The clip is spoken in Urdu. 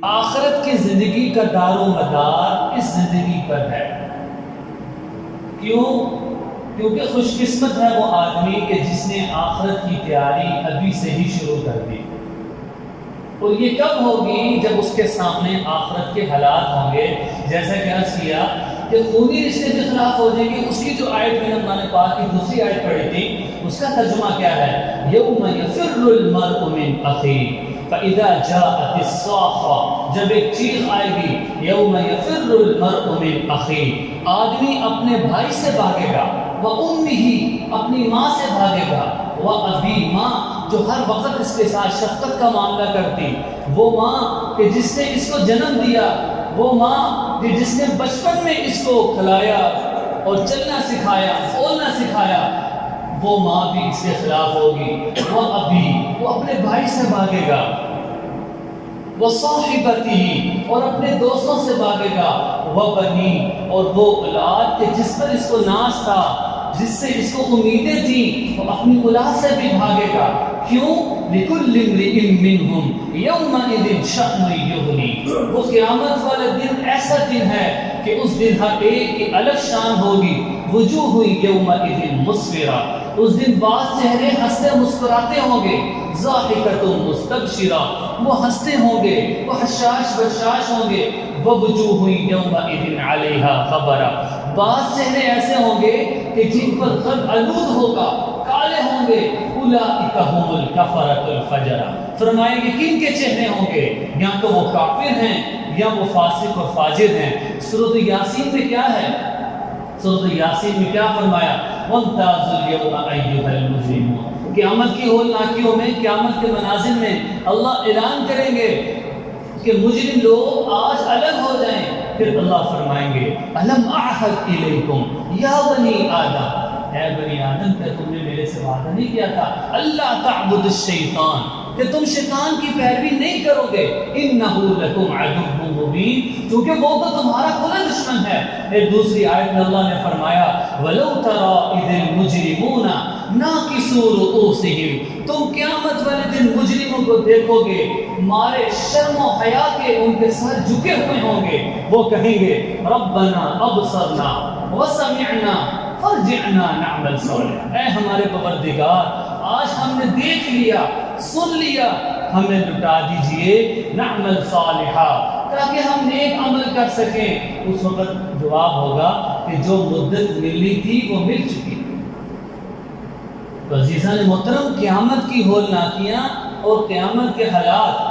آخرت کی زندگی کا دار و مدار اس زندگی پر ہے۔ کیونکہ خوش قسمت ہے وہ آدمی کہ جس نے آخرت کی تیاری ابھی سے ہی شروع کر دی۔ اور یہ کب ہوگی؟ جب اس کے سامنے آخرت کے حالات ہوں گے، جیسا کہ عرض کیا کہ خونی رشتے کے خلاف ہو جائیں گے۔ اس کی جو آیت میں اللہ نے پاک کی دوسری آیت پڑھی تھی، اس کا ترجمہ کیا ہے؟ یوم یفر المرء من اخیہ فاذا جاءت الصاخہ، جب ایک چیخ آئے گی، یوم یفر المرء من اخیہ، آدمی اپنے بھائی سے بھاگے گا، وامہ، اپنی ماں سے بھاگے گا، وابی، ماں جو ہر وقت اس کے ساتھ شفقت کا معاملہ کرتی، وہ ماں کہ جس نے اس کو جنم دیا، وہ ماں کہ جس نے بچپن میں اس کو کھلایا اور چلنا سکھایا، بولنا سکھایا، وہ ماں بھی اس کے خلاف ہوگی۔ وہ ابھی، وہ اپنے بھائی سے بھاگے گا، وہ صاحبتی، اور اپنے دوستوں سے بھاگے گا، وہ بنی، اور وہ اولاد کہ جس پر اس کو ناز تھا، جس سے اس کو امیدیں تھیں، وہ اپنی اولاد سے بھی بھاگے گا۔ کیوں؟ لِكُلِّ امْرِئٍ مِّنْهُمْ يَوْمَئِذٍ شَأْنٌ يُغْنِيهِ، وہ قیامت والا دن ایسا دن ہے کہ اس دن ہر ایک کی الگ شان ہوگی۔ وجوہ یومئذ مسفرہ، اس دن بعض چہرے ہنستے مسکراتے ہوں گے، ضاحکۃ مستبشرہ، وہ ہنستے ہوں گے، وہ حشاش بشاش ہوں گے، ووجوہ یومئذ علیہا غبرہ، بعض چہرے ایسے ہوں گے کہ جن پر غم آلود ہوگا، کالے ہوں گے، اولئک ھم الکفرۃ الفجرہ، فرمائیں گے کن کے چہرے ہوں گے؟ یا تو وہ کافر ہیں یا وہ فاسق اور فاجر ہیں۔ سورۃ یاسین میں کیا ہے؟ سورۃ یاسین میں کیا فرمایا؟ وامتازوا اليوم ایھا المجرمون، قیامت کی ہولناکیوں میں، قیامت کے مناظر میں اللہ اعلان کریں گے کہ مجرم لوگ آج الگ ہو جائیں۔ پھر اللہ فرمائیں گے الم اعہد الیکم یا بنی آدم، اے بنی آدم، کیا تم نے میرے سے وعدہ نہیں کیا تھا اللہ تعبد الشیطان، کہ تم شیطان کی پیروی نہیں کرو گے، انہ لکم عدو مبین، کیونکہ وہ تو تمہارا کھلا دشمن ہے۔ ایک دوسری آیت میں اللہ نے فرمایا ولو تری اذ المجرمون ناکسوا رؤوسہم، تم قیامت والے دن مجرموں کو دیکھو گے، مارے شرم و حیا کے ان کے سر جھکے ہوئے ہوں گے، وہ کہیں گے ربنا ابصرنا وسمعنا فرجعنا نعمل صالحا، اے ہمارے پروردگار آج ہم نے دیکھ لیا، سن لیا، ہمیں لٹا دیجئے نعمل صالحا، تاکہ ہم نیک عمل کر سکیں۔ اس وقت جواب ہوگا کہ جو مدت ملنی تھی وہ مل چکی۔ تو عزیزان محترم، قیامت کی ہولناکیاں اور قیامت کے حالات